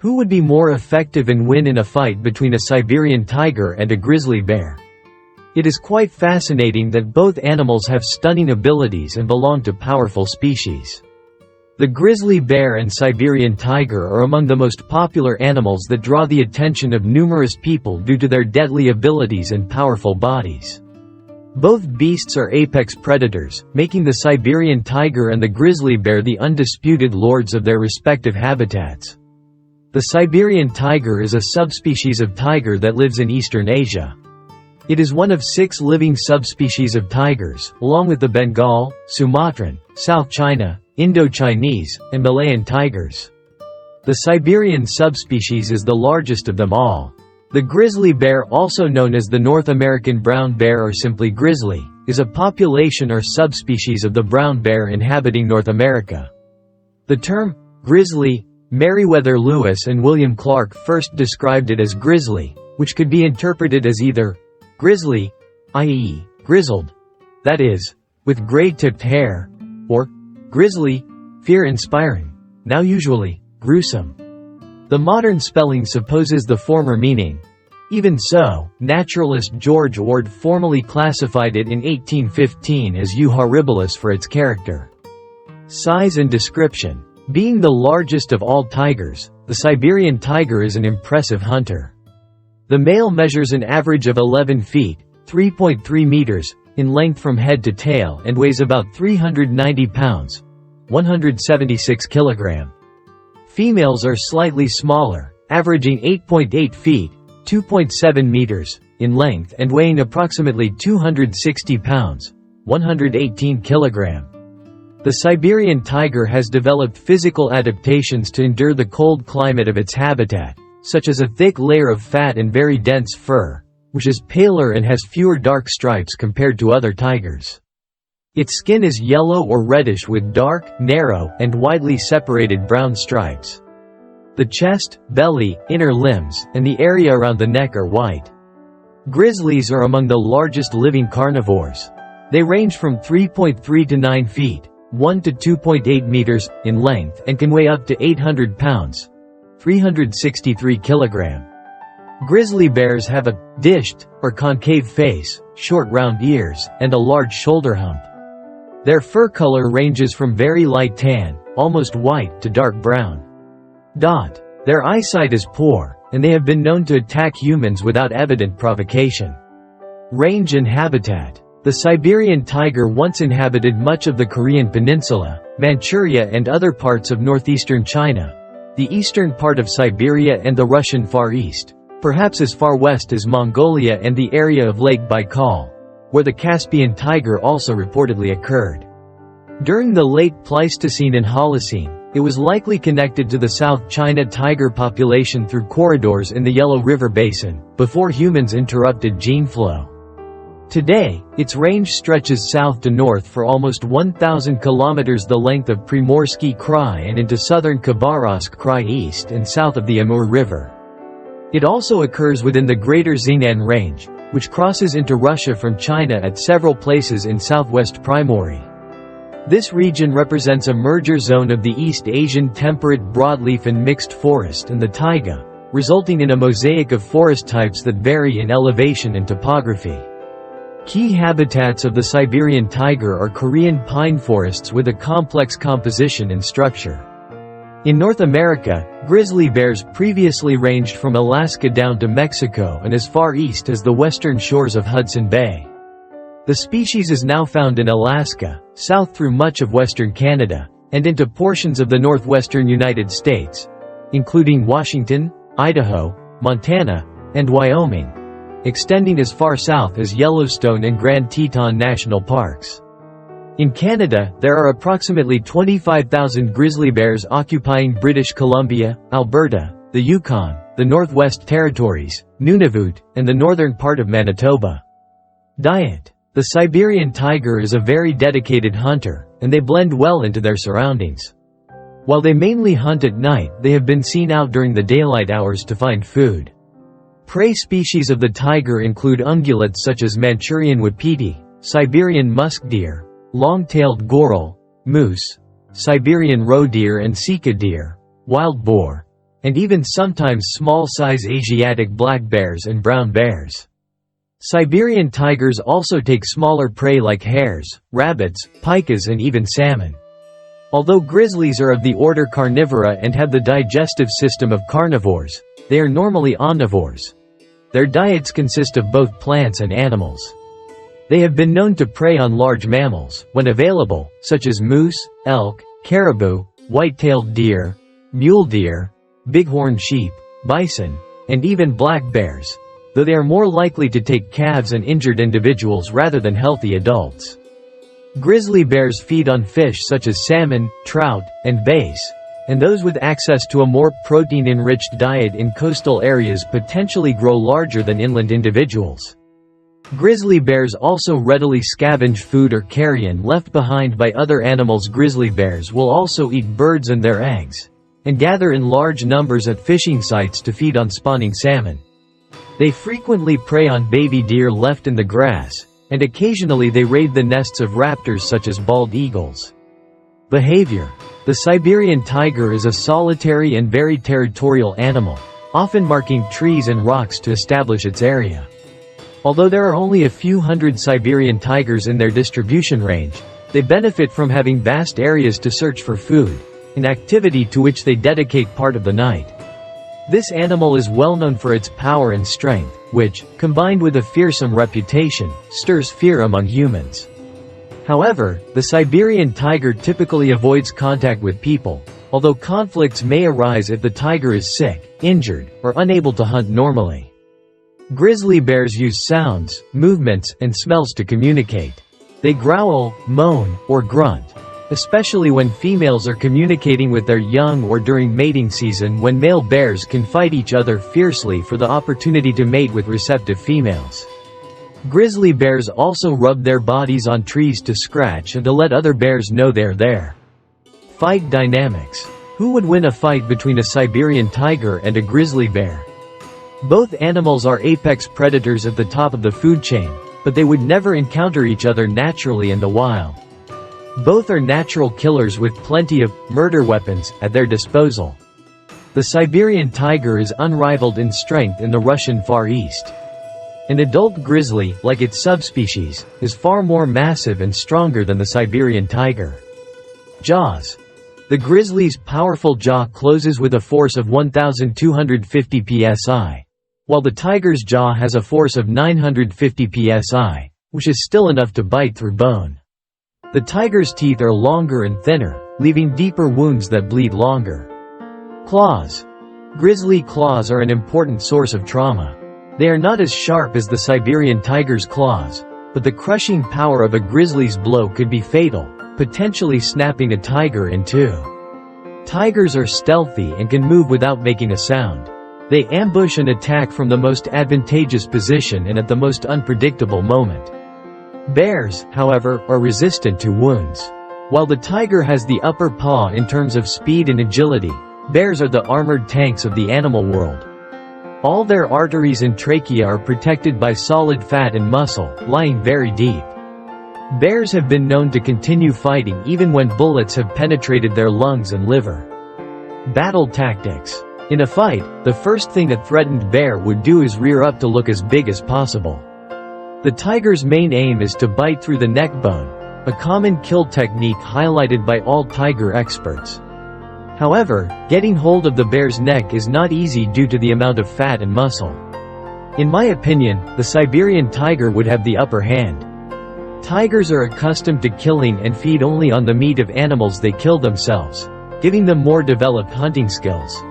Who would be more effective and win in a fight between a Siberian tiger and a grizzly bear? It is quite fascinating that both animals have stunning abilities and belong to powerful species. The grizzly bear and Siberian tiger are among the most popular animals that draw the attention of numerous people due to their deadly abilities and powerful bodies. Both beasts are apex predators, making the Siberian tiger and the grizzly bear the undisputed lords of their respective habitats. The Siberian tiger is a subspecies of tiger that lives in Eastern Asia. It is one of 6 living subspecies of tigers, along with the Bengal, Sumatran, South China, Indochinese, and Malayan tigers. The Siberian subspecies is the largest of them all. The grizzly bear, also known as the North American brown bear or simply grizzly, is a population or subspecies of the brown bear inhabiting North America. The term grizzly, Merriweather-Lewis and William Clark first described it as grizzly, which could be interpreted as either grizzly, i.e., grizzled, that is, with gray-tipped hair, or grizzly, fear-inspiring, now usually gruesome. The modern spelling supposes the former meaning. Even so, naturalist George Ord formally classified it in 1815 as U. horribilis for its character, size and description. Being the largest of all tigers, the Siberian tiger is an impressive hunter. The male measures an average of 11 feet, 3.3 meters, in length from head to tail and weighs about 390 pounds, 176 kilograms. Females are slightly smaller, averaging 8.8 feet, 2.7 meters, in length and weighing approximately 260 pounds, 118 kilograms. The Siberian tiger has developed physical adaptations to endure the cold climate of its habitat, such as a thick layer of fat and very dense fur, which is paler and has fewer dark stripes compared to other tigers. Its skin is yellow or reddish with dark, narrow, and widely separated brown stripes. The chest, belly, inner limbs, and the area around the neck are white. Grizzlies are among the largest living carnivores. They range from 3.3 to 9 feet, 1 to 2.8 meters, in length and can weigh up to 800 pounds, 363 kilograms. Grizzly bears have a dished, or concave face, short round ears, and a large shoulder hump. Their fur color ranges from very light tan, almost white, to dark brown. Their eyesight is poor, and they have been known to attack humans without evident provocation. Range and habitat. The Siberian tiger once inhabited much of the Korean peninsula, Manchuria and other parts of northeastern China, the eastern part of Siberia and the Russian Far East, perhaps as far west as Mongolia and the area of Lake Baikal, where the Caspian tiger also reportedly occurred. During the late Pleistocene and Holocene, it was likely connected to the South China tiger population through corridors in the Yellow River Basin, before humans interrupted gene flow. Today, its range stretches south to north for almost 1,000 kilometers, the length of Primorsky Krai, and into southern Khabarovsk Krai east and south of the Amur River. It also occurs within the Greater Xing'an Range, which crosses into Russia from China at several places in southwest Primory. This region represents a merger zone of the East Asian temperate broadleaf and mixed forest and the taiga, resulting in a mosaic of forest types that vary in elevation and topography. Key habitats of the Siberian tiger are Korean pine forests with a complex composition and structure. In North America, grizzly bears previously ranged from Alaska down to Mexico and as far east as the western shores of Hudson Bay. The species is now found in Alaska, south through much of western Canada, and into portions of the northwestern United States, including Washington, Idaho, Montana, and Wyoming, extending as far south as Yellowstone and Grand Teton National Parks. In Canada, there are approximately 25,000 grizzly bears occupying British Columbia, Alberta, the Yukon, the Northwest Territories, Nunavut, and the northern part of Manitoba. Diet. The Siberian tiger is a very dedicated hunter, and they blend well into their surroundings. While they mainly hunt at night, they have been seen out during the daylight hours to find food. Prey species of the tiger include ungulates such as Manchurian wapiti, Siberian musk deer, long-tailed goral, moose, Siberian roe deer and sika deer, wild boar, and even sometimes small-size Asiatic black bears and brown bears. Siberian tigers also take smaller prey like hares, rabbits, pikas and even salmon. Although grizzlies are of the order Carnivora and have the digestive system of carnivores, they are normally omnivores. Their diets consist of both plants and animals. They have been known to prey on large mammals, when available, such as moose, elk, caribou, white-tailed deer, mule deer, bighorn sheep, bison, and even black bears, though they are more likely to take calves and injured individuals rather than healthy adults. Grizzly bears feed on fish such as salmon, trout, and bass, and those with access to a more protein-enriched diet in coastal areas potentially grow larger than inland individuals. Grizzly bears also readily scavenge food or carrion left behind by other animals. Grizzly bears will also eat birds and their eggs, and gather in large numbers at fishing sites to feed on spawning salmon. They frequently prey on baby deer left in the grass, and occasionally they raid the nests of raptors such as bald eagles. Behavior. The Siberian tiger is a solitary and very territorial animal, often marking trees and rocks to establish its area. Although there are only a few hundred Siberian tigers in their distribution range, they benefit from having vast areas to search for food, an activity to which they dedicate part of the night. This animal is well known for its power and strength, which, combined with a fearsome reputation, stirs fear among humans. However, the Siberian tiger typically avoids contact with people, although conflicts may arise if the tiger is sick, injured, or unable to hunt normally. Grizzly bears use sounds, movements, and smells to communicate. They growl, moan, or grunt, especially when females are communicating with their young or during mating season, when male bears can fight each other fiercely for the opportunity to mate with receptive females. Grizzly bears also rub their bodies on trees to scratch and to let other bears know they're there. Fight dynamics. Who would win a fight between a Siberian tiger and a grizzly bear? Both animals are apex predators at the top of the food chain, but they would never encounter each other naturally in the wild. Both are natural killers with plenty of murder weapons at their disposal. The Siberian tiger is unrivaled in strength in the Russian Far East. An adult grizzly, like its subspecies, is far more massive and stronger than the Siberian tiger. Jaws. The grizzly's powerful jaw closes with a force of 1,250 psi, while the tiger's jaw has a force of 950 psi, which is still enough to bite through bone. The tiger's teeth are longer and thinner, leaving deeper wounds that bleed longer. Claws. Grizzly claws are an important source of trauma. They are not as sharp as the Siberian tiger's claws, but the crushing power of a grizzly's blow could be fatal, potentially snapping a tiger in two. Tigers are stealthy and can move without making a sound. They ambush and attack from the most advantageous position and at the most unpredictable moment. Bears, however, are resistant to wounds. While the tiger has the upper paw in terms of speed and agility, bears are the armored tanks of the animal world. All their arteries and trachea are protected by solid fat and muscle, lying very deep. Bears have been known to continue fighting even when bullets have penetrated their lungs and liver. Battle tactics. In a fight, the first thing a threatened bear would do is rear up to look as big as possible. The tiger's main aim is to bite through the neck bone, a common kill technique highlighted by all tiger experts. However, getting hold of the bear's neck is not easy due to the amount of fat and muscle. In my opinion, the Siberian tiger would have the upper hand. Tigers are accustomed to killing and feed only on the meat of animals they kill themselves, giving them more developed hunting skills.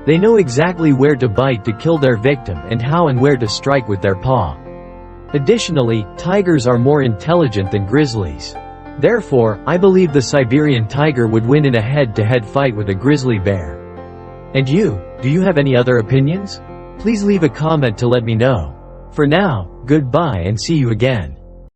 They know exactly where to bite to kill their victim and how and where to strike with their paw. Additionally, tigers are more intelligent than grizzlies. Therefore, I believe the Siberian tiger would win in a head-to-head fight with a grizzly bear. And you, do you have any other opinions? Please leave a comment to let me know. For now, goodbye and see you again.